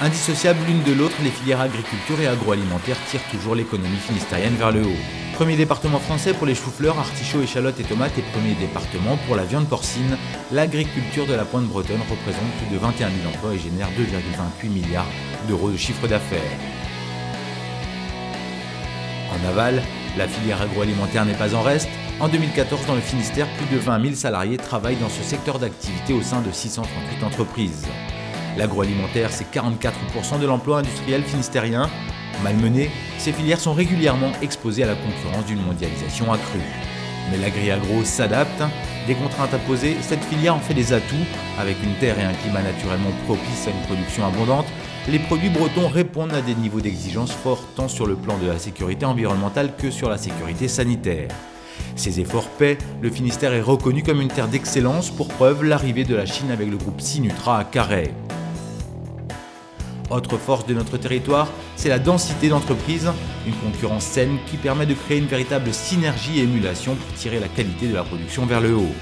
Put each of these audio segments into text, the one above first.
Indissociables l'une de l'autre, les filières agriculture et agroalimentaire tirent toujours l'économie finistérienne vers le haut. Premier département français pour les choux-fleurs, artichauts, échalotes et tomates et premier département pour la viande porcine, l'agriculture de la pointe bretonne représente plus de 21 000 emplois et génère 2,28 milliards d'euros de chiffre d'affaires. En aval, la filière agroalimentaire n'est pas en reste. En 2014, dans le Finistère, plus de 20 000 salariés travaillent dans ce secteur d'activité au sein de 638 entreprises. L'agroalimentaire, c'est 44% de l'emploi industriel finistérien. Malmenées, ces filières sont régulièrement exposées à la concurrence d'une mondialisation accrue. Mais l'agri-agro s'adapte. Des contraintes imposées, cette filière en fait des atouts. Avec une terre et un climat naturellement propices à une production abondante, les produits bretons répondent à des niveaux d'exigence forts tant sur le plan de la sécurité environnementale que sur la sécurité sanitaire. Ces efforts paient, le Finistère est reconnu comme une terre d'excellence, pour preuve l'arrivée de la Chine avec le groupe Sinutra à Carhaix. Autre force de notre territoire, c'est la densité d'entreprises, une concurrence saine qui permet de créer une véritable synergie et émulation pour tirer la qualité de la production vers le haut.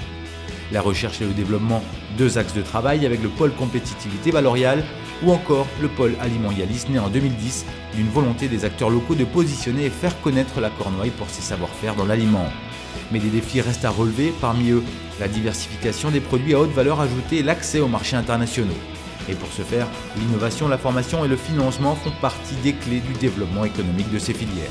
La recherche et le développement, deux axes de travail avec le pôle compétitivité valoriale ou encore le pôle alimentialiste né en 2010 d'une volonté des acteurs locaux de positionner et faire connaître la Cornouaille pour ses savoir-faire dans l'aliment. Mais des défis restent à relever, parmi eux la diversification des produits à haute valeur ajoutée et l'accès aux marchés internationaux. Et pour ce faire, l'innovation, la formation et le financement font partie des clés du développement économique de ces filières.